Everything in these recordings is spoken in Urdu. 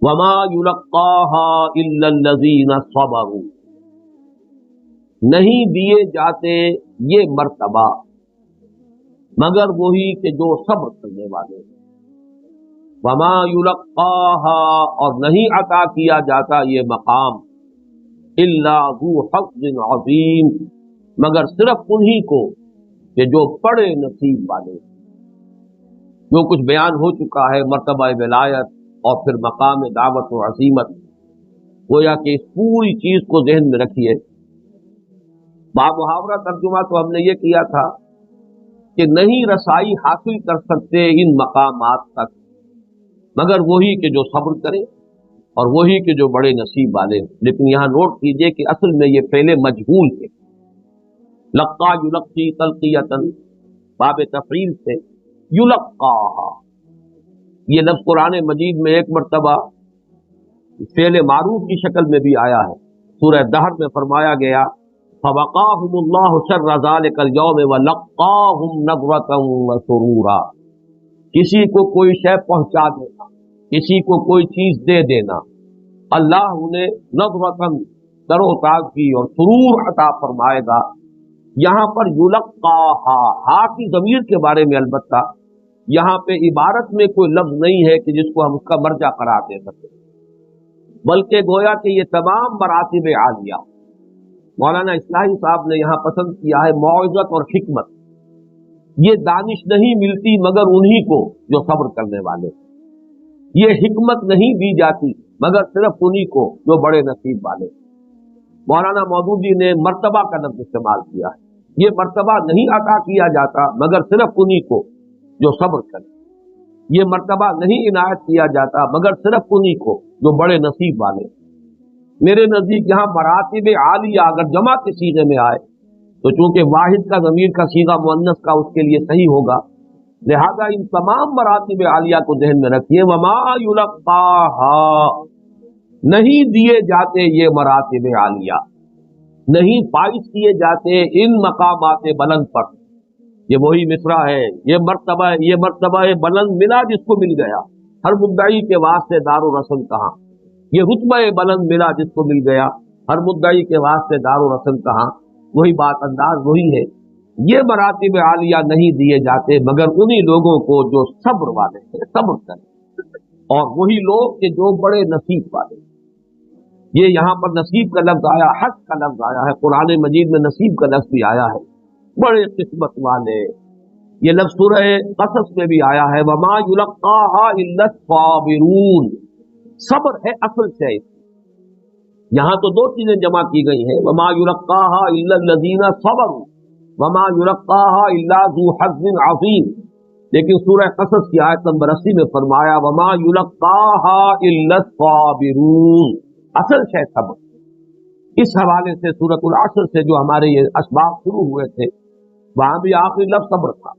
وما يلقاها الا الذين صبروا، نہیں دیے جاتے یہ مرتبہ مگر وہی کہ جو صبر کرنے والے ہیں۔ وما يلقاها، اور نہیں عطا کیا جاتا یہ مقام الا ذو حظ عظیم، مگر صرف انہی کو کہ جو بڑے نصیب والے ہیں۔ جو کچھ بیان ہو چکا ہے مرتبہ ولایت اور پھر مقام دعوت و عظیمت، گویا کہ اس پوری چیز کو ذہن میں رکھیے۔ محاورہ ترجمہ تو ہم نے یہ کیا تھا کہ نہیں رسائی حاصل کر سکتے ان مقامات تک مگر وہی کہ جو صبر کرے اور وہی کہ جو بڑے نصیب والے ہیں۔ لیکن یہاں نوٹ کیجئے کہ اصل میں یہ پہلے مجہول تھے۔ لقا یلقی تلقیتاً، باب تفعیل سے یلقاہا، یہ لفظ قرآن مجید میں ایک مرتبہ فعل معروف کی شکل میں بھی آیا ہے۔ سورہ دہر میں فرمایا گیا فوقاہم اللہ شر ذلک اليوم ولقاہم نضرۃ وسرورا، کسی کو کوئی شے پہنچا دینا، کسی کو کوئی چیز دے دینا، اللہ انہیں نضرۃ تر و تازگی اور سرور عطا فرمائے گا۔ یہاں پر یلقاہا، ہا کی ضمیر کے بارے میں البتہ یہاں پہ عبارت میں کوئی لفظ نہیں ہے کہ جس کو ہم اس کا مرجع قرار دے سکیں، بلکہ گویا کہ یہ تمام مراتب عالیہ مولانا اصلاحی صاحب نے یہاں پسند کیا ہے موعظت اور حکمت۔ یہ دانش نہیں ملتی مگر انہی کو جو صبر کرنے والے، یہ حکمت نہیں دی جاتی مگر صرف انہی کو جو بڑے نصیب والے۔ مولانا مودودی نے مرتبہ کا لفظ استعمال کیا ہے، یہ مرتبہ نہیں عطا کیا جاتا مگر صرف انہی کو جو صبر کرے، یہ مرتبہ نہیں عنایت کیا جاتا مگر صرف انہی کو جو بڑے نصیب والے۔ میرے نزدیک یہاں مراتب عالیہ اگر جمع کے صیغے میں آئے تو چونکہ واحد کا ضمیر کا صیغہ مؤنث کا اس کے لیے صحیح ہوگا، لہذا ان تمام مراتب عالیہ کو ذہن میں رکھیے۔ وما یلقاہا، نہیں دیے جاتے یہ مراتب عالیہ، نہیں فائز کیے جاتے ان مقامات بلند پر۔ یہ وہی مصرع ہے، یہ مرتبہ بلند ملا جس کو مل گیا، ہر مدعی کے واسطے دار و رسم کہاں، یہ رتبہ بلند ملا جس کو مل گیا، ہر مدعی کے واسطے دار و رسم کہاں، وہی بات انداز وہی ہے۔ یہ مراتب عالیہ نہیں دیے جاتے مگر انہی لوگوں کو جو صبر والے ہیں، صبر کریں، اور وہی لوگ کہ جو بڑے نصیب والے۔ یہ یہاں پر نصیب کا لفظ آیا، حق کا لفظ آیا ہے، قرآن مجید میں نصیب کا لفظ بھی آیا ہے، بڑے قسمت والے۔ یہ لفظ سورہ قصص میں بھی آیا ہے وما یلقاہا الا الصابرون، صبر ہے اصل سے۔ یہاں تو دو چیزیں جمع کی گئی ہیں، وما یلقاہا الا الذین صبروا وما یلقاہا الا ذو حظ عظیم، لیکن سورہ قصص کی آیت نمبر 80 میں فرمایا وما یلقاہا الا الصابرون، اصل ہے صبر۔ اس حوالے سے سورۃ العصر سے جو ہمارے یہ اسباق شروع ہوئے تھے وہاں بھی آخری لفظ صبر تھا۔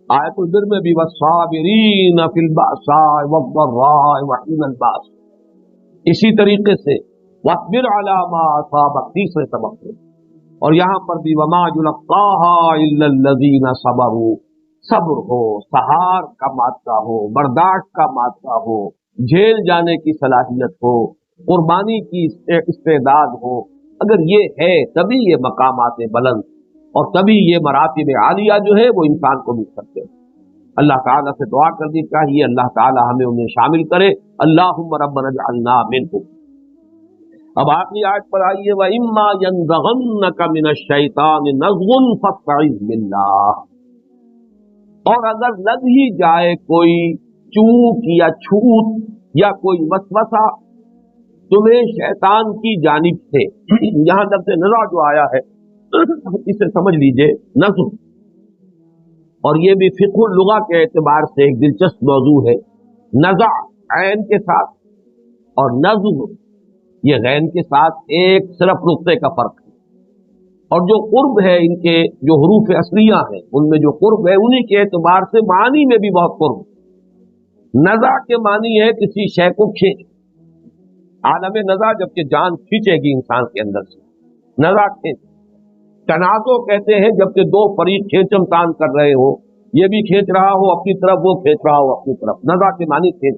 آیت البر میں بھی والصابرین فی البأساء والضراء وحین الباس، اسی طریقے سے واصبر علی ما اصابک تیسرے سبق میں، اور یہاں پر بھی وما یلقاہا الا الذین صبروا، صبر ہو، سہار کا مادہ ہو، برداشت کا مادہ ہو، جھیل جانے کی صلاحیت ہو، قربانی کی استعداد ہو، اگر یہ ہے تبھی یہ مقامات بلند اور تبھی یہ مراتب عالیہ جو ہے وہ انسان کو مل سکتے ہیں۔ اللہ تعالیٰ سے دعا کرنی چاہیے اللہ تعالیٰ ہمیں انہیں شامل کرے۔ اللہم ربنا اجعلنا منہم۔ اب آخری آیت پر آئیے وَإِمَّا يَنزَغَنَّكَ مِنَ الشَّيْطَانِ نَزْغٌ فَاسْتَعِذْ بِاللَّهِ، اور اگر لگ ہی جائے کوئی چوک یا چھوٹ یا کوئی وسوسہ تمہیں شیطان کی جانب سے، یہاں لفظ نزع جو آیا ہے اسے سمجھ لیجئے نزع، اور یہ بھی فقہ اللغہ کے اعتبار سے ایک دلچسپ موضوع ہے۔ نزع عین کے ساتھ اور نزع یہ غین کے ساتھ ایک صرف نقطے کا فرق ہے، اور جو قرب ہے ان کے جو حروف اصلیہ ہیں ان میں جو قرب ہے انہی کے اعتبار سے معنی میں بھی بہت قرب۔ نزع کے معنی ہے کسی شے کو کھینچ، عالم نزع جبکہ جان کھینچے گی انسان کے اندر سے، نزع کھینچ۔ تنازع کہتے ہیں جبکہ دو فریق کھینچم تان کر رہے ہو، یہ بھی کھینچ رہا ہو اپنی طرف، وہ کھینچ رہا ہو اپنی طرف، نزع کے معنی کھینچ۔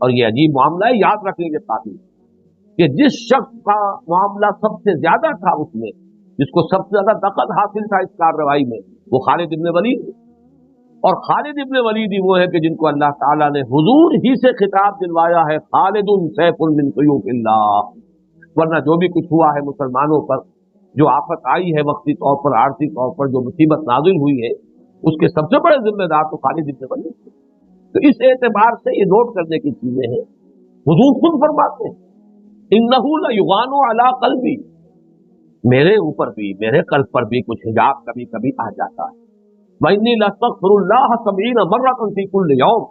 اور یہ عجیب معاملہ ہے، یاد رکھنے کے قابل کہ جس شخص کا معاملہ سب سے زیادہ تھا اس میں، جس کو سب سے زیادہ دخل حاصل تھا اس کارروائی میں، وہ خالد ابن ولید، اور خالد ابن ولید ہی وہ ہے کہ جن کو اللہ تعالیٰ نے حضور ہی سے خطاب دلوایا ہے، خالد سیف من سیوف اللہ۔ ورنہ جو بھی کچھ ہوا ہے مسلمانوں پر، جو آفت آئی ہے وقتی طور پر، عارضی طور پر جو مصیبت نازل ہوئی ہے، اس کے سب سے بڑے ذمہ دار تو خالد ابن ولید تھے۔ تو اس اعتبار سے یہ نوٹ کرنے کی چیزیں ہیں، حضور خود فرماتے ہیں انہ لیغان علی قلبی، میرے اوپر بھی، میرے قلب پر بھی کچھ حجاب کبھی کبھی آ جاتا ہے۔ وَإِنِّي لَأَسْتَغْفِرُ اللَّهَ 70 مرة فِي كُلِّ يَوْمٍ،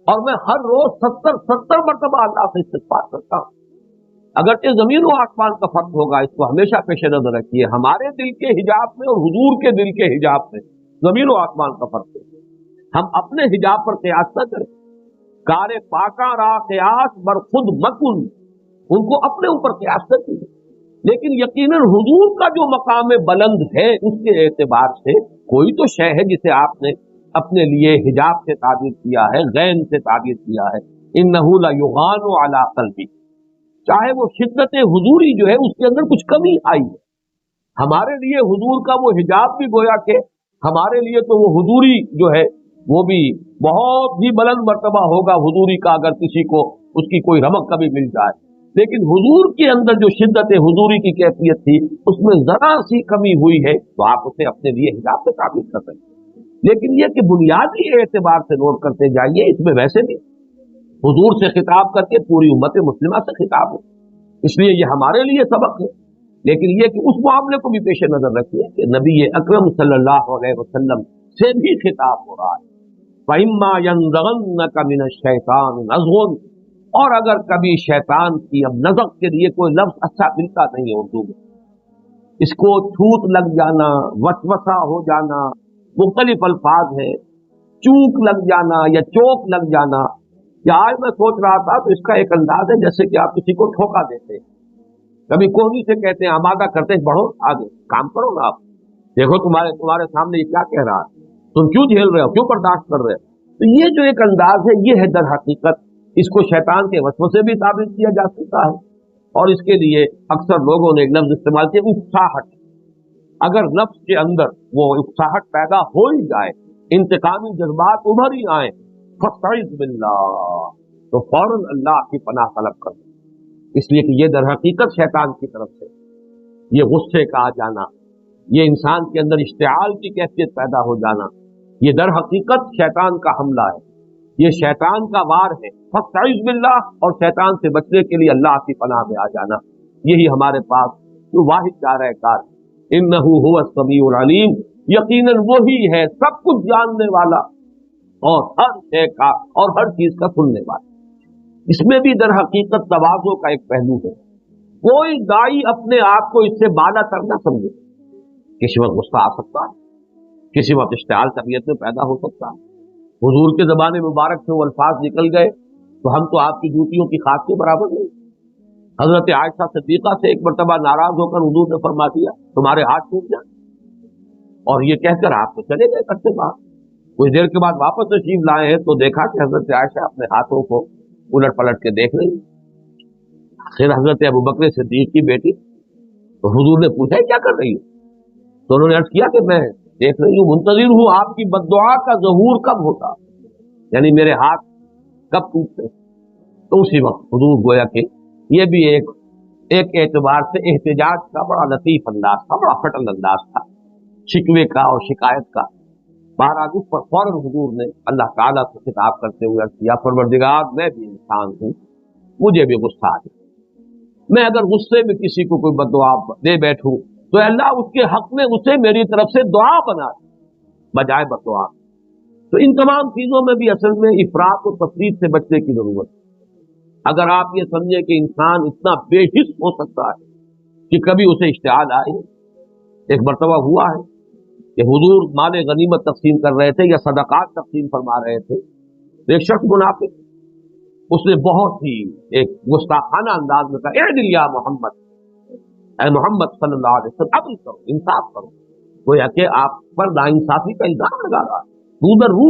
اور میں ہر روز 70 مرتبہ اللہ سے استغفار کرتا ہوں۔ اگرچہ زمین و آسمان کا فرق ہوگا، اس کو ہمیشہ پیش نظر رکھیے، ہمارے دل کے حجاب میں اور حضور کے دل کے حجاب میں زمین و آسمان کا فرق ہے۔ ہم اپنے حجاب پر قیاس نہ کریں، کار پاکاں را قیاس بر خود مکن، ان کو اپنے اوپر قیاس نہ کیجیے، لیکن یقیناً حضور کا جو مقام بلند ہے اس کے اعتبار سے کوئی تو شے ہے جسے آپ نے اپنے لیے حجاب سے تعبیر کیا ہے، غین سے تعبیر کیا ہے، انہ لیغان علی قلبی، چاہے وہ شدت حضوری جو ہے اس کے اندر کچھ کمی آئی ہے، ہمارے لیے حضور کا وہ حجاب بھی گویا کہ ہمارے لیے تو وہ حضوری جو ہے وہ بھی بہت ہی بلند مرتبہ ہوگا حضوری کا، اگر کسی کو اس کی کوئی رمق کبھی مل جائے، لیکن حضور کے اندر جو شدت حضوری کی کیفیت تھی اس میں ذرا سی کمی ہوئی ہے تو آپ اسے اپنے لیے حجاب سے تعبیر کر سکتے ہیں، لیکن یہ کہ بنیادی اعتبار سے نوٹ کرتے جائیے، اس میں ویسے بھی حضور سے خطاب کر کے پوری امت مسلمہ سے خطاب ہے، اس لیے یہ ہمارے لیے سبق ہے، لیکن یہ کہ اس معاملے کو بھی پیش نظر رکھیے کہ نبی اکرم صلی اللہ علیہ وسلم سے بھی خطاب ہو رہا ہے، فَإِمَّا يَنزَغَنَّكَ مِنَ الشَّيْطَانِ نَزْغٌ، اور اگر کبھی شیطان کی، اب نزغ کے لیے کوئی لفظ اچھا ملتا نہیں ہے اردو میں، اس کو چھوت لگ جانا، وسوسہ ہو جانا، مختلف الفاظ ہیں، چوک لگ جانا یا چوک لگ جانا، یا آج میں سوچ رہا تھا تو اس کا ایک انداز ہے جیسے کہ آپ کسی کو ٹھوکا دیتے ہیں، کبھی کوہنی سے کہتے ہیں آمادہ کرتے ہیں بڑھو آگے کام کرو نا، آپ دیکھو تمہارے سامنے یہ کیا کہہ رہا ہے، تم کیوں جھیل رہے ہو، کیوں برداشت کر رہے ہو، تو یہ جو ایک انداز ہے یہ ہے در حقیقت، اس کو شیطان کے وسوسے بھی تعبیر کیا جا سکتا ہے، اور اس کے لیے اکثر لوگوں نے ایک لفظ استعمال کیا اکساہٹ، اگر نفس کے اندر وہ اکساہٹ پیدا ہو ہی جائے، انتقامی جذبات ابھر ہی آئیں، فاستعذ باللہ، تو فوراً اللہ کی پناہ طلب کر، اس لیے کہ یہ در حقیقت شیطان کی طرف سے یہ غصے کا آ جانا، یہ انسان کے اندر اشتعال کی کیفیت پیدا ہو جانا، یہ در حقیقت شیطان کا حملہ ہے، یہ شیطان کا وار ہے، فاستعذ باللہ، اور شیطان سے بچنے کے لیے اللہ کی پناہ میں آ جانا، یہی ہمارے پاس جو واحد چارہ کار ہے، انہ هو السمیع العلیم، یقیناً وہی ہے سب کچھ جاننے والا اور ہر شے کا اور ہر چیز کا سننے والا۔ اس میں بھی در حقیقت تواضع کا ایک پہلو ہے، کوئی دائی اپنے آپ کو اس سے بالا تر نہ سمجھے، کسی وقت غصہ آ سکتا ہے، کسی وقت اشتعال طبیعت میں پیدا ہو سکتا ہے، حضور کے زبان مبارک سے وہ الفاظ نکل گئے تو ہم تو آپ کی جوتیوں کی خاک کے برابر نہیں۔ حضرت عائشہ صدیقہ سے ایک مرتبہ ناراض ہو کر حضور نے فرما دیا تمہارے ہاتھ ٹوٹ جائیں، اور یہ کہہ کر آپ تو چلے گئے کرتے باہر، کچھ دیر کے بعد واپس تشریف لائے ہیں تو دیکھا کہ حضرت عائشہ اپنے ہاتھوں کو الٹ پلٹ کے دیکھ رہی، آخر حضرت ابوبکر صدیق کی بیٹی، تو حضور نے پوچھا کیا کر رہی ہو، تو انہوں نے عرض کیا کہ میں دیکھ رہی ہوں، منتظر ہوں آپ کی بد دعا کا ظہور کب ہوتا، یعنی میرے ہاتھ کب ٹوٹتے، تو اسی وقت حضور گویا کہ یہ بھی ایک اعتبار سے احتجاج کا بڑا لطیف انداز تھا، بڑا فٹل انداز تھا، شکوے کا اور شکایت کا، بہرحال اس پر فوراً حضور نے اللہ تعالیٰ سے خطاب کرتے ہوئے عرض کیا پروردگار میں بھی انسان ہوں، مجھے بھی غصہ آ جائے، میں اگر غصے میں کسی کو کوئی بد دعا دے بیٹھوں تو اللہ اس کے حق میں اسے میری طرف سے دعا بنا دے بجائے بد دعا۔ تو ان تمام چیزوں میں بھی اصل میں افراط و تفریط سے بچنے کی ضرورت ہے۔ اگر آپ یہ سمجھیں کہ انسان اتنا بے حس ہو سکتا ہے کہ کبھی اسے اشتعال آئے، ایک مرتبہ ہوا ہے کہ حضور مال غنیمت تقسیم کر رہے تھے یا صدقات تقسیم فرما رہے تھے، ایک شخص منافق اس نے بہت ہی ایک گستاخانہ انداز میں کہا اعدل یا محمد، اے محمد صلی اللہ علیہ وسلم عدل کرو، انصاف کرو، گویا کہ آپ پر ناانصافی کا الزام لگا رہا ہے، رو در رو۔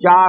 4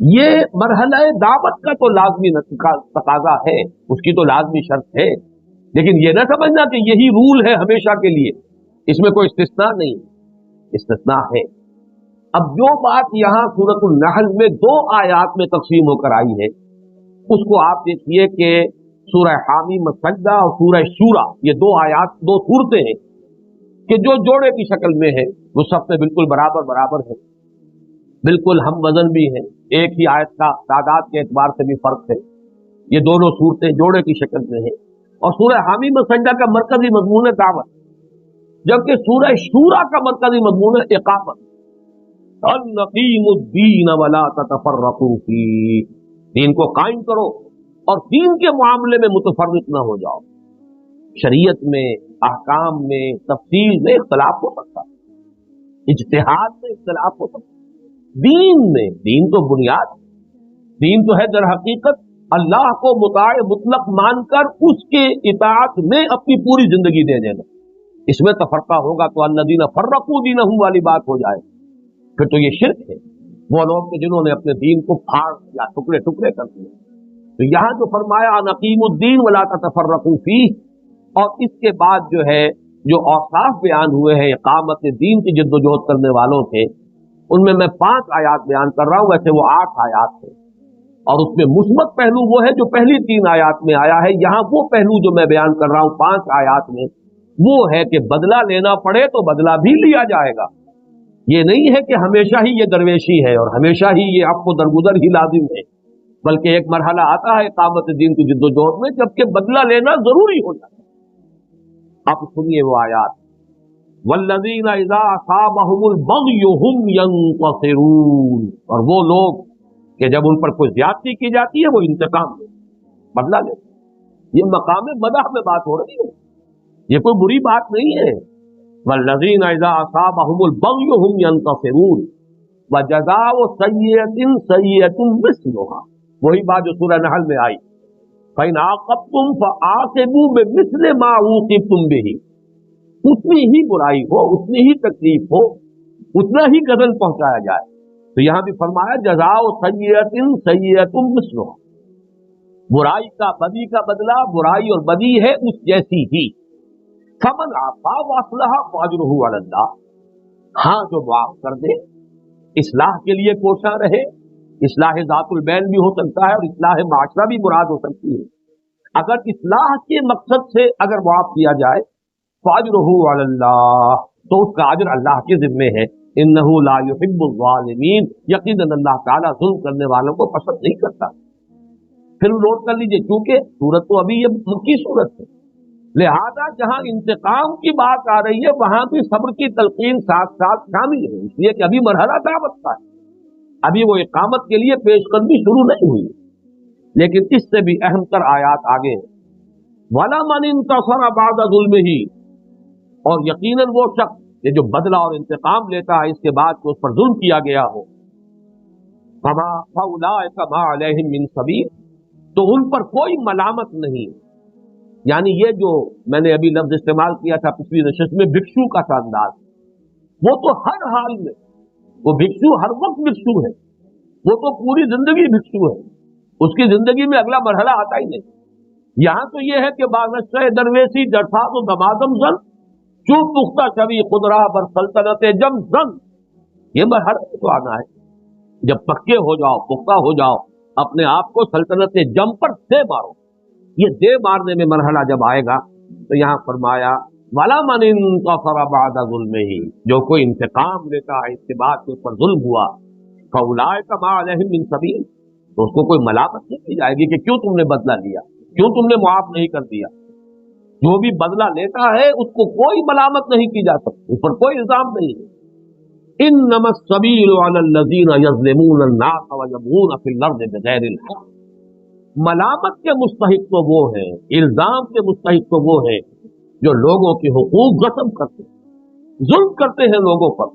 یہ مرحلہ دعوت کا تو لازمی تقاضا ہے، اس کی تو لازمی شرط ہے، لیکن یہ نہ سمجھنا کہ یہی رول ہے ہمیشہ کے لیے، اس میں کوئی استثناء نہیں، استثناء ہے۔ اب جو بات یہاں سورۃ النحل میں 2 آیات میں تقسیم ہو کر آئی ہے، اس کو آپ دیکھیے کہ سورہ حامیم سجدہ اور سورہ شورا، یہ 2 آیات 2 صورتیں ہیں کہ جو جوڑے کی شکل میں ہے، وہ سب سے بالکل برابر ہے، بالکل ہم وزن بھی ہیں، ایک ہی آیت کا تعداد کے اعتبار سے بھی فرق ہے، یہ دونوں صورتیں جوڑے کی شکل میں ہیں۔ اور سورہ حامیم سجدہ کا مرکزی مضمون ہے دعوت، جبکہ سورہ شورا کا مرکزی مضمون ہے اقامت، الَّقِيمُ الدِّينَ وَلَا تَتَفَرَّقُوا فِيهِ، دین کو قائم کرو اور دین کے معاملے میں متفرق نہ ہو جاؤ۔ شریعت میں، احکام میں، تفصیل میں اختلاف ہو سکتا ہے، اجتہاد میں اختلاف ہو سکتا ہے، دین میں، دین تو بنیاد، دین تو ہے در حقیقت اللہ کو مطاع مطلق مان کر اس کے اطاعت میں اپنی پوری زندگی دے دینا۔ اس میں تفرقہ ہوگا تو الذین فرقوا دینہم والی بات ہو جائے، پھر تو یہ شرک ہے، وہ لوگ جنہوں نے اپنے دین کو پھاڑ یا ٹکڑے ٹکڑے کر دیے۔ تو یہاں جو فرمایا نقیم الدین ولا تتفرقوا فیہ، اور اس کے بعد جو ہے جو اوصاف بیان ہوئے ہیں اقامت دین کی جد و جہد کرنے والوں کے، ان میں 5 آیات بیان کر رہا ہوں، ویسے وہ 8 آیات ہیں، اور اس میں مثبت پہلو وہ ہے جو پہلی 3 آیات میں آیا ہے، یہاں وہ پہلو جو میں بیان کر رہا ہوں 5 آیات میں، وہ ہے کہ بدلہ لینا پڑے تو بدلہ بھی لیا جائے گا۔ یہ نہیں ہے کہ ہمیشہ ہی یہ درویشی ہے اور ہمیشہ ہی یہ آپ کو درگزر ہی لازم ہے، بلکہ ایک مرحلہ آتا ہے اقامت دین کی جد و جہد میں جبکہ بدلہ لینا ضروری ہو جاتا ہے۔ اب سنیے وہ آیات، والذین اذا اصابہم البغی هم ینتصرون، اور وہ لوگ کہ جب ان پر کوئی زیادتی کی جاتی ہے وہ انتقام لے، بدلہ لے۔ یہ مقام مدح میں بات ہو رہی ہے، یہ کوئی بری بات نہیں ہے۔ والذین اذا اصابہم البغی هم ینتصرون وجزاء سیئۃ سیئۃ مثلھا، وہی بات جو سورہ نحل میں آئی، فإن عاقبتم فعاقبوا بمثل ما عوقبتم به، اتنی ہی برائی ہو، اتنی ہی تکلیف ہو، اتنا ہی غضب پہنچایا جائے۔ تو یہاں بھی فرمایا جزاء سیئۃ سیئۃ مثلھا، برائی کا بدی کا بدلہ برائی اور بدی ہے اس جیسی ہی۔ فمن عفا واصلح فاجرہ علی اللہ، ہاں جو معاف کر دے، اصلاح کے لیے کوشاں رہے، اصلاح ذات البین بھی ہو سکتا ہے اور اصلاح معاشرہ بھی مراد ہو سکتی ہے، اگر اصلاح کے مقصد سے اگر معاف کیا جائے فاجرہ علی اللہ، تو اس کا اجر اللہ کے ذمے ہے، انہ لا یحب الظالمین، یقیناً اللہ تعالیٰ ظلم کرنے والوں کو پسند نہیں کرتا۔ پھر نوٹ کر لیجئے، چونکہ سورت تو ابھی یہ مکی سورت ہے، لہذا جہاں انتقام کی بات آ رہی ہے وہاں بھی صبر کی تلقین ساتھ ساتھ شامل ہے، اس لیے کہ ابھی مرحلہ دعوت کا ہے، ابھی وہ اقامت کے لیے پیش قدمی شروع نہیں ہوئی۔ لیکن اس سے بھی اہم تر آیات آگے ہیں، وَلَا مَنِ انتصر بعد ظلمہ، اور یقیناً وہ شخص یہ جو بدلہ اور انتقام لیتا ہے اس کے بعد کہ اس پر ظلم کیا گیا ہو، فَأُولَٰئِکَ مَا عَلَیْہِم مِّن سَبِیلٍ، تو ان پر کوئی ملامت نہیں۔ یعنی یہ جو میں نے ابھی لفظ استعمال کیا تھا پچھلی نشست میں، بھکشو کا سا انداز، وہ تو ہر حال میں، وہ بھکشو ہر وقت بھکشو ہے، وہ تو پوری زندگی بھکشو ہے، اس کی زندگی میں اگلا مرحلہ آتا ہی نہیں۔ یہاں تو یہ ہے کہ بانشہ درویشی جرفاس و دمادم زن، چوب پختہ شوی خود راہ بر سلطنت جم زن، یہ مرحلہ تو آنا ہے، جب پکے ہو جاؤ، پختہ ہو جاؤ، اپنے آپ کو سلطنت جم پر دے مارو۔ یہ دے مارنے میں مرحلہ جب آئے گا تو یہاں فرمایا وَلَا مَنِ انتصر بعد ظلمہ، جو کوئی انتقام لیتا ہے اس کے بعد کہ اس پر ظلم ہوا، فَأُولَٰئِکَ مَا عَلَیْہِم مِّن سَبِیلٍ، تو اس کو کوئی ملامت نہیں کی جائے گی کہ کیوں تم نے بدلہ لیا، کیوں تم نے معاف نہیں کر دیا۔ جو بھی بدلہ لیتا ہے اس کو کوئی ملامت نہیں کی جا سکتی، اس پر کوئی الزام نہیں ہے۔ انما السبیل علی الذین یظلمون الناس ویبغون فی الارض بغیر الحق، ملامت کے مستحق تو وہ ہیں، الزام کے مستحق تو وہ ہیں جو لوگوں کے حقوق غصب کرتے ہیں، ظلم کرتے ہیں لوگوں پر،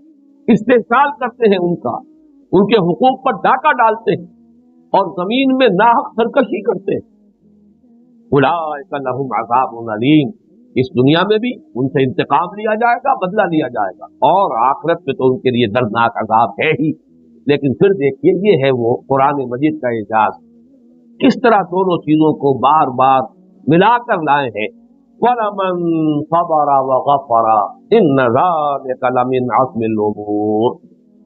استحصال کرتے ہیں ان کے حقوق پر ڈاکہ ڈالتے ہیں اور زمین میں ناحق سرکشی کرتے ہیں۔ اولئک لہم عذاب علیم، اس دنیا میں بھی ان سے انتقام لیا جائے گا، بدلہ لیا جائے گا، اور آخرت میں تو ان کے لیے دردناک عذاب ہے ہی۔ لیکن پھر دیکھیے یہ ہے وہ قرآن مجید کا اعجاز، کس طرح دونوں چیزوں کو بار بار ملا کر لائے ہیں۔ وَلَمَن صَبَرَ وَغَفَرَ إِنَّ ذَلِكَ لَمِنْ عَزْمِ الْأُمُورِ،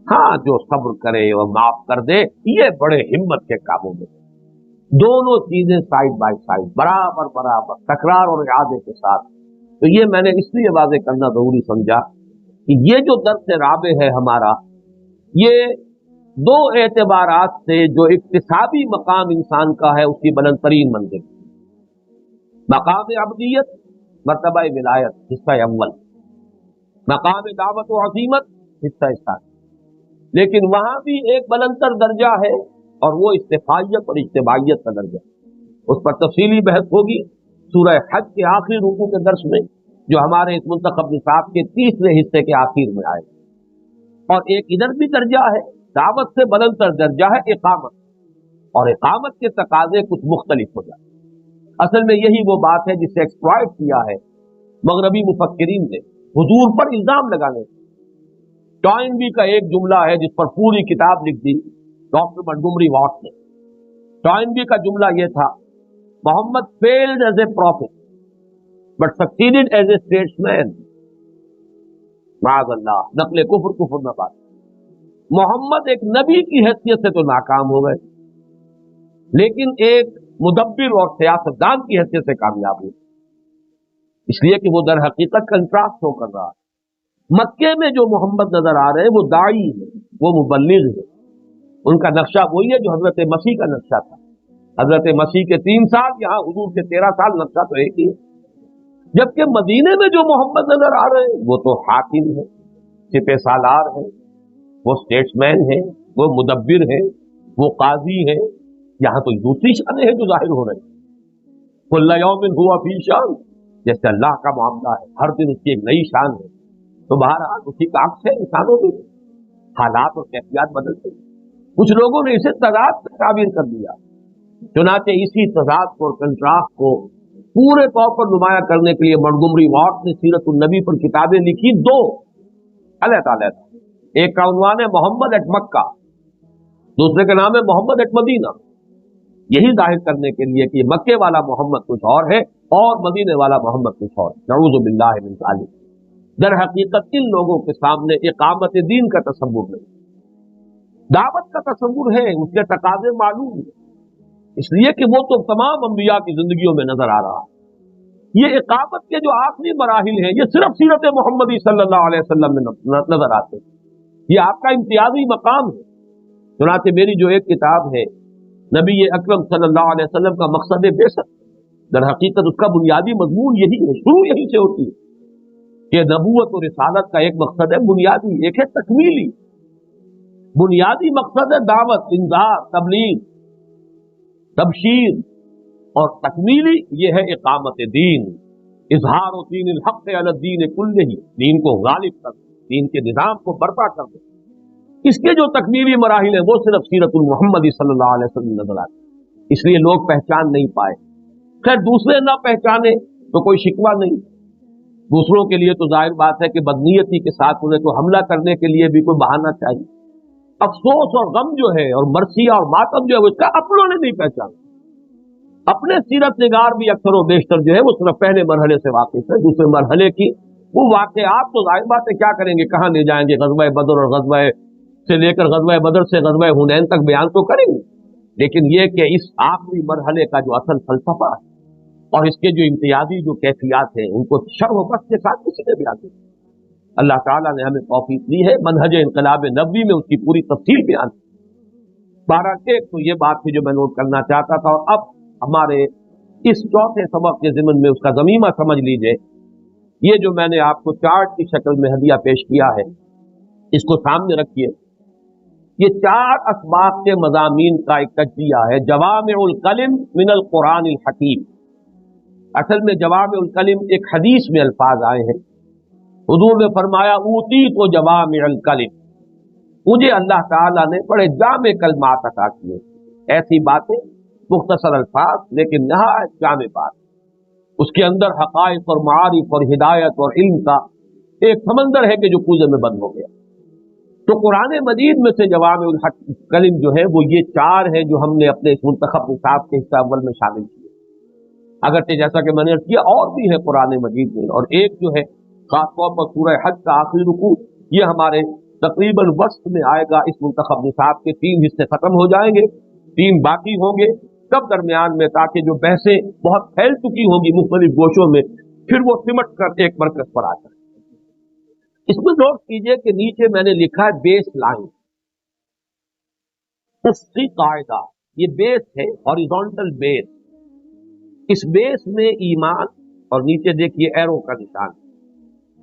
ہاں جو صبر کرے اور معاف کر دے یہ بڑے ہمت کے کاموں میں۔ دونوں چیزیں سائڈ بائی سائڈ، برابر برابر، تکرار اور اعادے کے ساتھ۔ تو یہ میں نے اس لیے واضح کرنا ضروری سمجھا کہ یہ جو درس رابع ہے ہمارا، یہ دو اعتبارات سے جو اکتسابی مقام انسان کا ہے اس کی بلند ترین منزل، مقام عبدیت، مرتبہ ولایت حصہ اول، مقام دعوت و عزیمت حصہ ثانی، لیکن وہاں بھی ایک بلندتر درجہ ہے اور وہ استفاعیت اور اجتماعیت کا درجہ، اس پر تفصیلی بحث ہوگی سورہ حج کے آخری رکوع کے درس میں، جو ہمارے اس منتخب نصاب کے تیسرے حصے کے آخر میں آئے گا۔ اور ایک ادھر بھی درجہ ہے، دعوت سے بلندتر درجہ ہے اقامت، اور اقامت کے تقاضے کچھ مختلف ہو جاتے ہیں۔ اصل میں یہی وہ بات ہے جسے ایکسپلائٹ کیا ہے مغربی مفکرین نے حضور پر الزام لگانے۔ ٹوائنبی کا ایک جملہ ہے جس پر پوری کتاب لکھ دی ڈاکٹر منٹگومری واٹ نے۔ ٹوائنبی کا جملہ یہ تھا، محمد failed as a prophet but succeeded as a statesman۔ معاذ اللہ، نقل کفر نہ بات، محمد ایک نبی کی حیثیت سے تو ناکام ہو گئے لیکن ایک مدبر اور سیاستدان کی حیثیت سے کامیاب ہوئے، اس لیے کہ وہ در حقیقت کنٹراسٹ ہو کر رہا ہے۔ مکے میں جو محمد نظر آ رہے ہیں وہ داعی ہے، وہ مبلغ ہے، ان کا نقشہ وہی ہے جو حضرت مسیح کا نقشہ تھا۔ حضرت مسیح کے 3 سال، یہاں حضور کے 13 سال، نقشہ تو ایک ہی ہے۔ جبکہ مدینے میں جو محمد نظر آ رہے ہیں وہ تو حاکم ہے، سپہ سالار ہے، وہ اسٹیٹس مین ہے، وہ مدبر ہے، وہ قاضی ہے۔ یہاں تو دوسری شانیں ہیں جو ظاہر ہو رہی ہیں۔ کل یوم ہوا فی شان، جیسے اللہ کا معاملہ ہے، ہر دن اس کی ایک نئی شان ہے۔ تو بہرحال اسی کا عکس ہے انسانوں میں، حالات اور کیفیات بدلتے ہیں۔ کچھ لوگوں نے اسے تضاد سے تعبیر کر دیا، چنانچہ اسی تضاد کو اور کنٹراسٹ کو پورے طور پر نمایاں کرنے کے لیے منٹگومری واٹ نے سیرت النبی پر کتابیں لکھی، 2 علیحدہ۔ ایک کا عنوان ہے محمد ایٹ مکہ، دوسرے کا نام ہے محمد ایٹ مدینہ، یہی ظاہر کرنے کے لیے کہ مکے والا محمد کچھ اور ہے اور مدینے والا محمد کچھ اور ہے۔ نعوذ باللہ من ذالک۔ در حقیقت ان لوگوں کے سامنے اقامت دین کا تصور نہیں، دعوت کا تصور ہے، اس کے تقاضے معلوم ہیں، اس لیے کہ وہ تو تمام انبیاء کی زندگیوں میں نظر آ رہا ہے۔ یہ اقامت کے جو آخری مراحل ہیں یہ صرف سیرت محمدی صلی اللہ علیہ وسلم میں نظر آتے ہیں، یہ آپ کا امتیازی مقام ہے۔ چنانچہ میری جو ایک کتاب ہے نبی اکرم صلی اللہ علیہ وسلم کا مقصد بعثت، در حقیقت اس کا بنیادی مضمون یہی ہے، شروع یہی سے ہوتی ہے کہ نبوت اور رسالت کا ایک مقصد ہے بنیادی، ایک ہے تکمیلی۔ بنیادی مقصد ہے دعوت، انذار، تبلیغ، تبشیر، اور تکمیلی یہ ہے اقامت دین، اظہار و دین الحق علی الدین کلہ، دین کو غالب کر دے، دین کے نظام کو برپا کر دے۔ اس کے جو تکمیلی مراحل ہیں وہ صرف سیرت المحمدی صلی اللہ علیہ وسلم نظر آتے، اس لیے لوگ پہچان نہیں پائے۔ خیر دوسرے نہ پہچانے تو کوئی شکوہ نہیں، دوسروں کے لیے تو ظاہر بات ہے کہ بدنیتی کے ساتھ انہیں تو حملہ کرنے کے لیے بھی کوئی بہانہ چاہیے۔ افسوس اور غم جو ہے اور مرثیہ اور ماتم جو ہے وہ اس کا اپنوں نے نہیں پہچانا۔ اپنے سیرت نگار بھی اکثر و بیشتر جو ہے وہ صرف پہلے مرحلے سے واقف ہے، دوسرے مرحلے کی وہ واقعات تو ظاہر بات ہے کیا کریں گے، کہاں لے جائیں گے، غزوہ بدر اور غزوہ سے لے کر غزوہ بدر سے غزوہ حنین تک بیان تو کریں گے، لیکن یہ کہ اس آخری مرحلے کا جو اصل فلسفہ ہے اور اس کے جو امتیازی جو کیفیات ہیں ان کو شرح و بسط کے ساتھ کسی نے بیان کیا۔ اللہ تعالیٰ نے ہمیں توفیق دی ہے، منہج انقلاب نبوی میں اس کی پوری تفصیل بیان کی۔ بہرحال ایک تو یہ بات تھی جو میں نوٹ کرنا چاہتا تھا، اور اب ہمارے اس چوتھے سبق کے ضمن میں اس کا ضمیمہ سمجھ لیجئے۔ یہ جو میں نے آپ کو چارٹ کی شکل میں ہدیہ پیش کیا ہے اس کو سامنے رکھیے، یہ 4 اسباق کے مضامین کا ایک تجزیہ ہے، جوامع الکلم من القرآن الحکیم۔ اصل میں جوامع الکلم ایک حدیث میں الفاظ آئے ہیں، حضور نے فرمایا اوتیت جوامع الکلم، مجھے اللہ تعالیٰ نے بڑے جامع کلمات عطا کیے، ایسی باتیں، مختصر الفاظ لیکن نہایت جامع بات، اس کے اندر حقائق اور معارف اور ہدایت اور علم کا ایک سمندر ہے کہ جو کوزے میں بند ہو گیا۔ تو قرآن مجید میں سے جوامع الحق کلم جو ہے وہ یہ 4 ہیں جو ہم نے اپنے اس منتخب نصاب کے حصہ اول میں شامل کیے، اگرچہ جیسا کہ میں نے کیا اور بھی ہے قرآن مجید میں، اور ایک جو ہے خاص طور پر سورہ حج کا آخری رکوع، یہ ہمارے تقریباً وسط میں آئے گا، اس منتخب نصاب کے 3 حصے ختم ہو جائیں گے، 3 باقی ہوں گے، تب درمیان میں تاکہ جو بحثیں بہت پھیل چکی ہوں گی مختلف گوشوں میں پھر وہ سمٹ کر ایک مرکز پر آ جائیں۔ اس میں نوٹ کیجئے کہ نیچے میں نے لکھا ہے بیس لائن، افقی قاعدہ، یہ بیس ہے ہاریزونٹل بیس، اس بیس میں ایمان، اور نیچے دیکھیے ایرو کا نشان،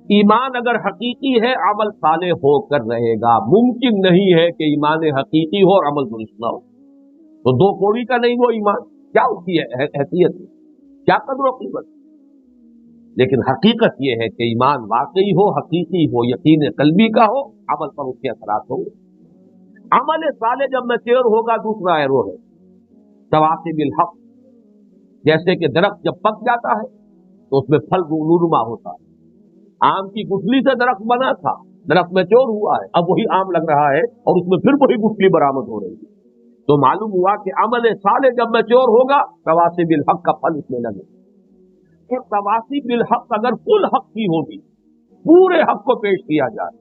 ایمان اگر حقیقی ہے عمل صالح ہو کر رہے گا، ممکن نہیں ہے کہ ایمان حقیقی ہو اور عمل درست نہ ہو، تو 2 کوڑی کا نہیں وہ ایمان، کیا اس کی حیثیت ہے، کیا قدر و قیمت۔ لیکن حقیقت یہ ہے کہ ایمان واقعی ہو، حقیقی ہو، یقین قلبی کا ہو، عمل پر اس کے اثرات ہوں گے۔ عمل صالح جب میچور ہوگا، دوسرا ایرو ہے تواصب الحق، جیسے کہ درخت جب پک جاتا ہے تو اس میں پھل نورما ہوتا ہے، آم کی گٹھلی سے درخت بنا تھا، درخت میچور ہوا ہے، اب وہی آم لگ رہا ہے اور اس میں پھر وہی گٹھلی برآمد ہو رہی ہے، تو معلوم ہوا کہ عمل صالح جب میچور ہوگا تواصب الحق کا پھل اس میں لگے۔ کہ تواصب الحق اگر کل حق کی ہوگی، پورے حق کو پیش کیا جائے،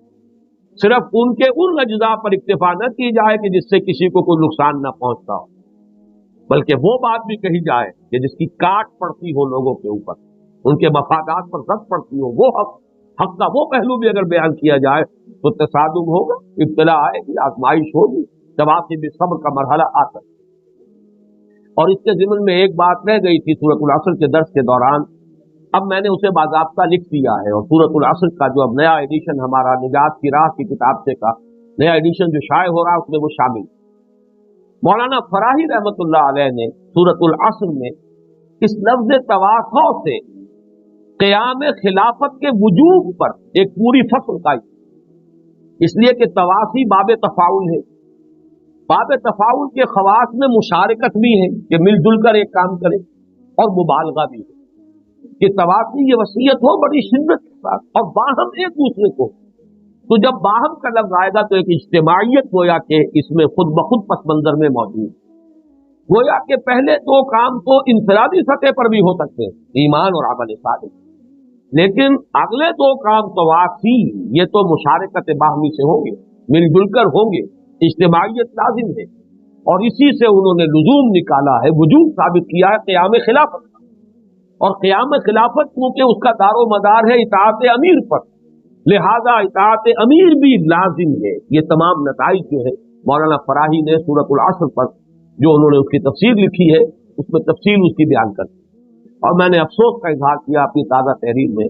صرف ان کے ان اجزاء پر اکتفا نہ کی جائے کہ جس سے کسی کو کوئی نقصان نہ پہنچتا ہو، بلکہ وہ بات بھی کہی جائے کہ جس کی کاٹ پڑتی ہو لوگوں کے اوپر، ان کے مفادات پر رد پڑتی ہو، وہ حق کا وہ پہلو بھی اگر بیان کیا جائے تو تصادم ہوگا، ابتلا آئے گی، آزمائش ہوگی، تواصب صبر کا مرحلہ آتا ہے۔ اور اس کے ضمن میں ایک بات رہ گئی تھی سورۃ العصر کے درس کے دوران، اب میں نے اسے باضابطہ لکھ دیا ہے، اور سورۃ العصر کا جو اب نیا ایڈیشن ہمارا نجات کی راہ کی کتاب سے کا نیا ایڈیشن جو شائع ہو رہا ہے اس میں وہ شامل۔ مولانا فراہی رحمت اللہ علیہ نے سورۃ العصر میں اس لفظ تواصع سے قیام خلافت کے وجوب پر ایک پوری فصل قائم، اس لیے کہ تواصی باب تفاعل ہے، باب تفاعل کے خواص میں مشارکت بھی ہے کہ مل جل کر ایک کام کرے، اور مبالغہ بھی ہے کہ تواصی یہ وصیت ہو بڑی شدت کے ساتھ اور باہم ایک دوسرے کو، تو جب باہم کا لفظ آئے گا تو ایک اجتماعیت گویا کہ اس میں خود بخود پس منظر میں موجود، گویا کہ پہلے 2 کام تو انفرادی سطح پر بھی ہو سکتے ہیں، ایمان اور عمل صالح، لیکن اگلے 2 کام تواصی یہ تو مشارکت باہمی سے ہوں گے، مل جل کر ہوں گے، اجتماعیت لازم ہے، اور اسی سے انہوں نے لزوم نکالا ہے، وجوب ثابت کیا ہے قیام خلافت کا، اور قیام خلافت کیونکہ اس کا دار و مدار ہے اطاعت امیر پر، لہذا اطاعت امیر بھی لازم ہے۔ یہ تمام نتائج جو ہے مولانا فراہی نے سورۃ العصر پر جو انہوں نے اس کی تفسیر لکھی ہے اس میں تفصیل اس کی بیان کر دی، اور میں نے افسوس کا اظہار کیا اپنی تازہ تحریر میں،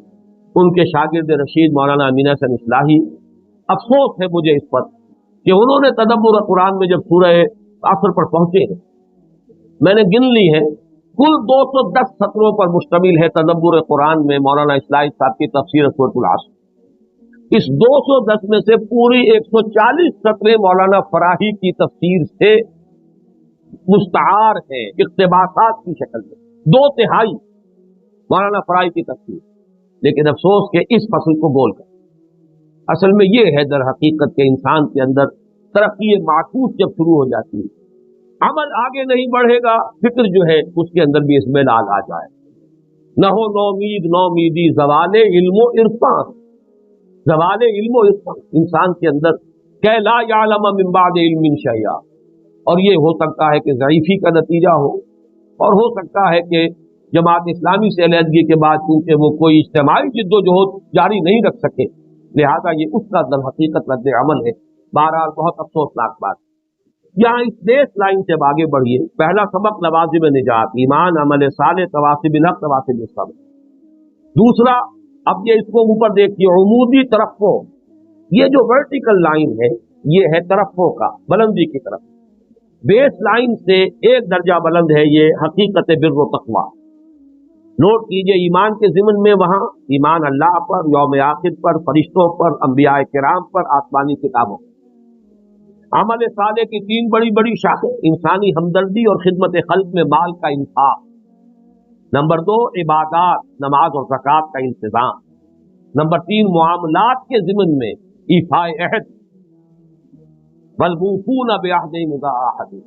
ان کے شاگرد رشید مولانا امین حسن اصلاحی، افسوس ہے مجھے اس پر کہ انہوں نے تدبر قرآن میں جب سورہ عصر پر پہنچے ہیں، میں نے گن لی ہے، کل 210 سطروں پر مشتمل ہے تدبر قرآن میں مولانا اصلاحی صاحب کی تفسیر سورۃ العصر، اس 210 میں سے پوری 140 سطریں مولانا فراہی کی تفسیر سے مستعار ہیں، اقتباسات کی شکل میں، 2/3 مولانا فراہی کی تفسیر، لیکن افسوس کہ اس فصل کو بول کر اصل میں یہ ہے در حقیقت کے انسان کے اندر ترقی معکوس جب شروع ہو جاتی ہے، عمل آگے نہیں بڑھے گا، فکر جو ہے اس کے اندر بھی اس میں لال آ جائے، نہ ہو نومیدی زوال علم و عرفان، زوال علم و عرفان انسان کے اندر کہ لا یعلم من بعد علم شیئا، اور یہ ہو سکتا ہے کہ ضعیفی کا نتیجہ ہو، اور ہو سکتا ہے کہ جماعت اسلامی سے علیحدگی کے بعد چونکہ وہ کوئی اجتماعی جد و جہد جاری نہیں رکھ سکے، لہذا یہ اس کا در حقیقت رد عمل ہے۔ بہرحال بہت افسوسناک بات، یہاں اس بیس لائن سے آگے بڑھیے، پہلا سبق لوازم نجات، ایمان، عمل صالح، تواصب الحق، تواصب الصبر۔ دوسرا، اب یہ اس کو اوپر دیکھیے، عمودی ترقو، یہ جو ورٹیکل لائن ہے یہ ہے ترقو کا، بلندی کی طرف، بیس لائن سے 1 درجہ بلند ہے یہ حقیقت بر و تقوی۔ نوٹ کیجئے، ایمان کے ضمن میں وہاں ایمان اللہ پر، یوم آخر پر، فرشتوں پر، انبیاء کرام پر، آسمانی کتابوں پر۔ عمل صالح کی 3 بڑی بڑی شاخیں، انسانی ہمدردی اور خدمت خلق میں مال کا انفاق، نمبر 2 عبادات، نماز اور زکوٰۃ کا انتظام، نمبر 3 معاملات کے ضمن میں ایفاء عہد، والموفون بعہدہم اذا عاہدوا۔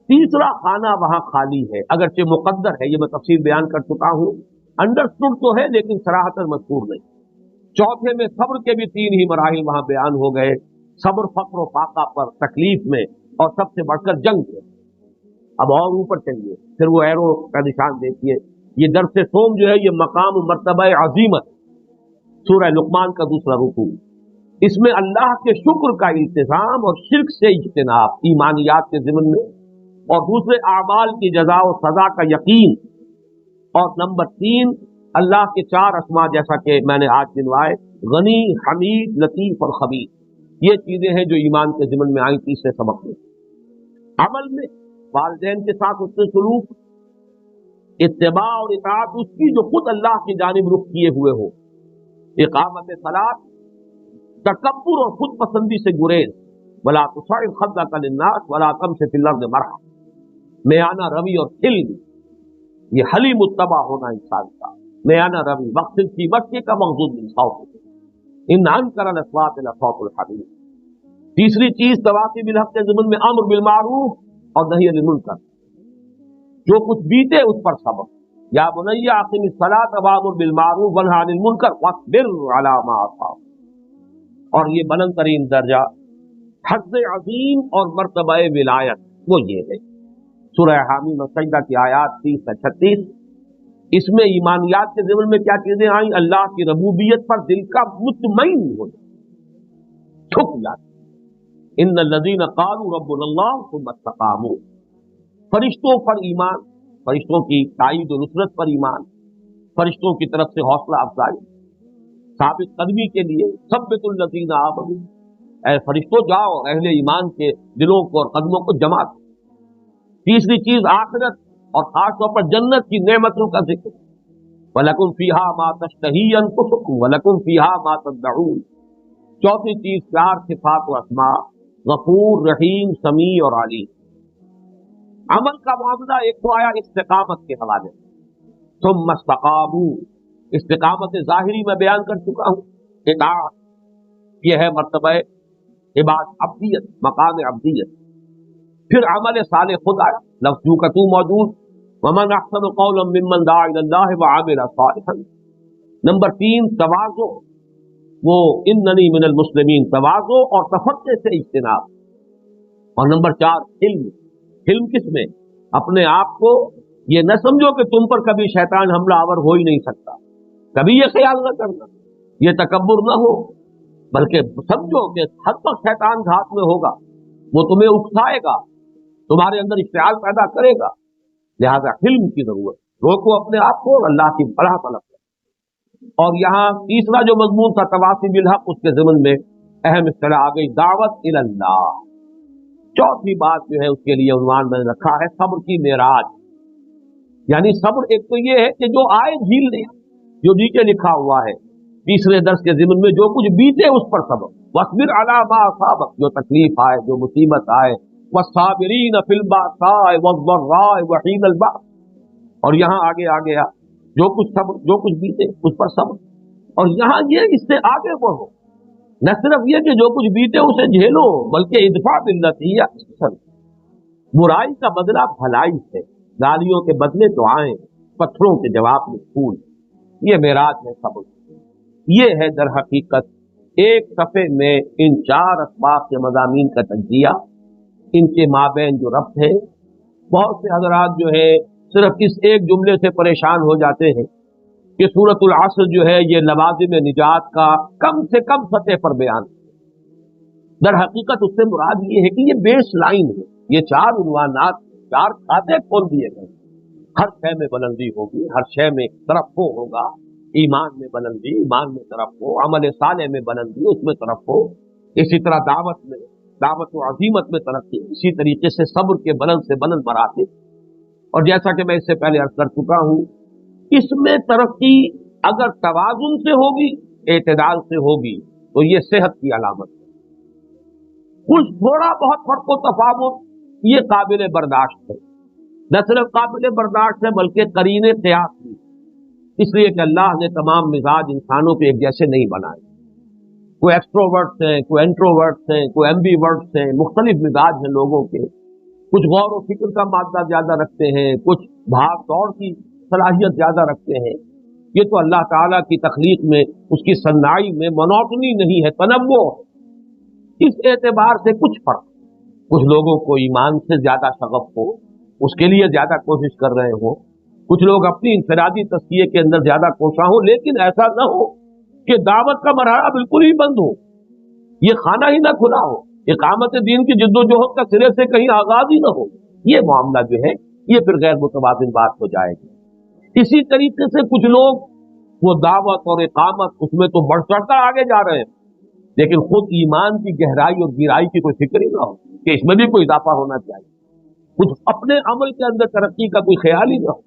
تیسرا خانہ وہاں خالی ہے، اگرچہ مقدر ہے، یہ میں تفصیل بیان کر چکا ہوں، انڈرسٹوڈ تو ہے لیکن صراحتاً مذکور نہیں۔ چوتھے میں صبر کے بھی 3 ہی مراحل وہاں بیان ہو گئے، صبر فقر و فاقہ پر، تکلیف میں، اور سب سے بڑھ کر جنگ میں۔ اب اور اوپر چلیے، پھر وہ ایرو کا نشان دیکھیے، یہ درس سوم جو ہے یہ مقام و مرتبہ عظیمت، سورہ لقمان کا دوسرا رکوع، اس میں اللہ کے شکر کا التزام اور شرک سے اجتناب ایمانیات کے ضمن میں، اور دوسرے اعمال کی جزا و سزا کا یقین، اور نمبر 3 اللہ کے 4 اسماء جیسا کہ میں نے آج گنوائے، غنی، حمید، لطیف اور خبیر، یہ چیزیں ہیں جو ایمان کے ضمن میں آئیں تیسرے سبق میں۔ عمل میں والدین کے ساتھ اس سے سلوک، اتباع اور اطاعت اس کی جو خود اللہ کی جانب رخ کیے ہوئے ہو، اقامت صلاۃ، تکبر اور خود پسندی سے گریز، ولا تصعر خدک للناس ولا تمش فی الارض مرحا، میانہ روی اور حلم، یہ حلیم متبع ہونا انسان کا، میانہ روی، وقت کی مکے کا مغضوب من صوت، ان انکر الاصوات لصوت الحمیر۔ تیسری چیز تواصی بالحق کے ضمن میں امر بالمعروف اور نہی عن المنکر، جو کچھ بیتے اس پر صبر، یا بنی اقم الصلاۃ وامر بالمعروف وانہی عن المنکر واصبر علی ما اصابک۔ اور یہ بلند ترین درجہ، حظ عظیم اور مرتبہ ولایت، وہ یہ ہے۔ سورہ حامیم سجدہ کی آیات 30 سے 36، اس میں ایمانیات کے ضمن میں کیا چیزیں آئیں؟ اللہ کی ربوبیت پر دل کا مطمئن ہونا، ٹھک جانا، ان الذین قالوا ربنا اللہ ثم استقاموا، فرشتوں پر ایمان، فرشتوں کی تائید و نصرت پر ایمان، فرشتوں کی طرف سے حوصلہ افزائی، ثابت قدمی کے لیے، ثبت الذین آمنوا، اے فرشتوں جاؤ اہل ایمان کے دلوں کو اور قدموں کو جمع کرو۔ تیسری چیز آخرت اور خاص طور پر جنت کی نعمتوں کا ذکر، وَلَكُمْ فِيهَا مَا تَشْتَهِي أَنفُسُكُمْ وَلَكُمْ فِيهَا مَا تَدَّعُونَ۔ چوتھی چیز 4 صفات و اسماء، غفور، رحیم، سمیع اور علیم۔ عمل کا معاملہ ایک تو آیا استقامت کے حوالے سے، ثم استقاموا، استقامت ظاہری میں بیان کر چکا ہوں، اطاعت، یہ ہے مرتبہ عبدیت، مقام عبدیت۔ پھر عمل صالح خود آیا، لفظ جو کا تو موجود، ومن احسن قولا ممن دعا الی اللہ وعمل صالحا۔ نمبر 3 تواضع، وہ اننی من المسلمین، تواضع اور تفقع سے اجتناب۔ اور نمبر 4 علم، علم کس میں؟ اپنے آپ کو یہ نہ سمجھو کہ تم پر کبھی شیطان حملہ آور ہو ہی نہیں سکتا، کبھی یہ خیال نہ کرنا، یہ تکبر نہ ہو، بلکہ سمجھو کہ حد تک شیطان گھات میں ہوگا، وہ تمہیں اکسائے گا، تمہارے اندر اشتعال پیدا کرے گا، لہذا علم کی ضرورت، روکو اپنے آپ کو اور اللہ کی پناہ طلب کرو۔ اور یہاں تیسرا جو مضمون تھا تواصی بالحق، اس کے ضمن میں اہم اصطلاح آ گئی دعوت الی اللہ۔ چوتھی بات جو ہے اس کے لیے عنوان میں نے رکھا ہے صبر کی معراج، یعنی صبر ایک تو یہ ہے کہ جو آئے جھیل لے، جو نیچے لکھا ہوا ہے تیسرے درس کے ضمن میں، جو کچھ بیتے اس پر صبر، واصبر علی ما اصابک، جو تکلیف آئے، جو مصیبت آئے، والصابرین فی البأساء والضراء وحین البأس، اور یہاں آگے آ گیا جو کچھ صبر، جو کچھ بیتے اس پر صبر، اور یہاں یہ اس سے آگے بڑھو، نہ صرف یہ کہ جو کچھ بیتے اسے جھیلو، بلکہ ادفع باللتی ہی احسن، برائی کا بدلہ بھلائی سے، گالیوں کے بدلے دعائیں، پتھروں کے جواب میں پھول، یہ معراج ہے صبر۔ یہ ہے در حقیقت ایک صفحے میں ان 4 اسباق کے مضامین کا تجزیہ، ان کے مابین جو ربط ہے۔ بہت سے حضرات جو ہے صرف اس ایک جملے سے پریشان ہو جاتے ہیں کہ سورۃ العصر جو ہے یہ لوازم نجات کا کم سے کم سطح پر بیان ہے۔ در حقیقت اس سے مراد یہ ہے کہ یہ بیس لائن ہے، یہ 4 عنوانات، 4 کھاتے کھول دیے گئے، ہر شے میں بلندی ہوگی، ہر شے میں طرف ہوگا، ایمان میں بلندی، ایمان میں طرف ہو، عمل صالح میں بلندی، اس میں طرف ہو، اسی طرح دعوت میں، دعوت و عظیمت میں ترقی، اسی طریقے سے صبر کے بلند سے بلند مراتب۔ اور جیسا کہ میں اس سے پہلے عرض کر چکا ہوں، اس میں ترقی اگر توازن سے ہوگی، اعتدال سے ہوگی، تو یہ صحت کی علامت ہے۔ کچھ تھوڑا بہت فرق و تفاوت یہ قابل برداشت ہے، نہ صرف قابل برداشت ہے بلکہ قرین قیاس بھی، اس لیے کہ اللہ نے تمام مزاج انسانوں کو ایک جیسے نہیں بنائے۔ کوئی ایکسٹروورٹس ہیں، کوئی انٹروورٹس ہیں، کوئی ایمبیورٹس ہیں، مختلف مزاج ہیں لوگوں کے، کچھ غور و فکر کا مادہ زیادہ رکھتے ہیں، کچھ بھاگ دوڑ کی صلاحیت زیادہ رکھتے ہیں. یہ تو اللہ تعالیٰ کی تخلیق میں، اس کی صنائی میں مونوٹنی نہیں ہے، تنوع. اس اعتبار سے کچھ فرق، کچھ لوگوں کو ایمان سے زیادہ شغف ہو، اس کے لیے زیادہ کوشش کر رہے ہوں، کچھ لوگ اپنی انفرادی تزکیے کے اندر زیادہ کوشاں ہوں، لیکن ایسا نہ ہو کہ دعوت کا مرحلہ بالکل ہی بند ہو، یہ خانہ ہی نہ کھلا ہو، اقامت دین کی جد و جہد کا سرے سے کہیں آغاز ہی نہ ہو. یہ معاملہ جو ہے یہ پھر غیر متوازن بات ہو جائے گی. اسی طریقے سے کچھ لوگ وہ دعوت اور اقامت اس میں تو بڑھ چڑھ کر آگے جا رہے ہیں، لیکن خود ایمان کی گہرائی اور گہرائی کی کوئی فکر ہی نہ ہو کہ اس میں بھی کوئی اضافہ ہونا چاہیے، کچھ اپنے عمل کے اندر ترقی کا کوئی خیال ہی نہ ہو.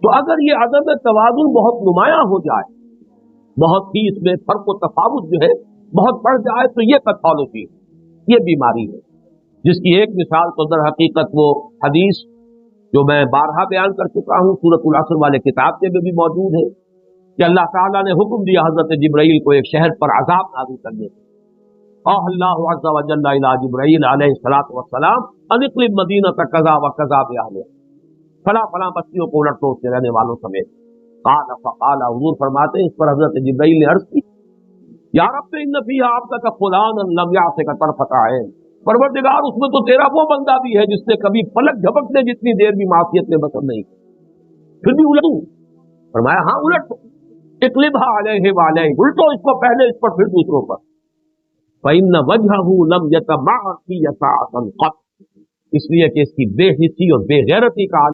تو اگر یہ عدم توازن بہت نمایاں ہو جائے، بہت ہی اس میں فرق و تفاوت جو ہے بہت بڑھ جائے، تو یہ پیتھولوجی ہے، یہ بیماری ہے، جس کی ایک مثال تو در حقیقت وہ حدیث جو میں بارہا بیان کر چکا ہوں سورۃ العصر والے کتاب کے میں بھی موجود ہے کہ اللہ تعالیٰ نے حکم دیا حضرت جبرائیل کو ایک شہر پر عذاب نازل کرنے کا. اوح اللہ عز وجل الی جبرائیل علیہ الصلوۃ والسلام ان اقلب مدینۃ کذا و کذا باہلہا، فلاں فلاں بستیوں کو الٹ دو اس کے رہنے والوں سمیت. قال فقال، حضور فرماتے ہیں اس پر حضرت جبرائیل نے عرض کی یا رب ان فیہا عبدک فلانا لم یعصک طرفۃ عین، پروردگار اس میں تو تیرا وہ بندہ بھی ہے جس نے کبھی پلک جھپکنے جتنی دیر بھی معصیت میں بسر نہیں کی، پھر بھی الٹوں. فرمایا ہاں الٹ دو، اقلبھا علیہ وعلیہ، الٹو اس کو پہلے اس پر پھر دوسروں پر. فإن وجهه لم يتمعر في ساعة قط، اس لیے کہ اس کی بے حسی اور بے غیرتی کا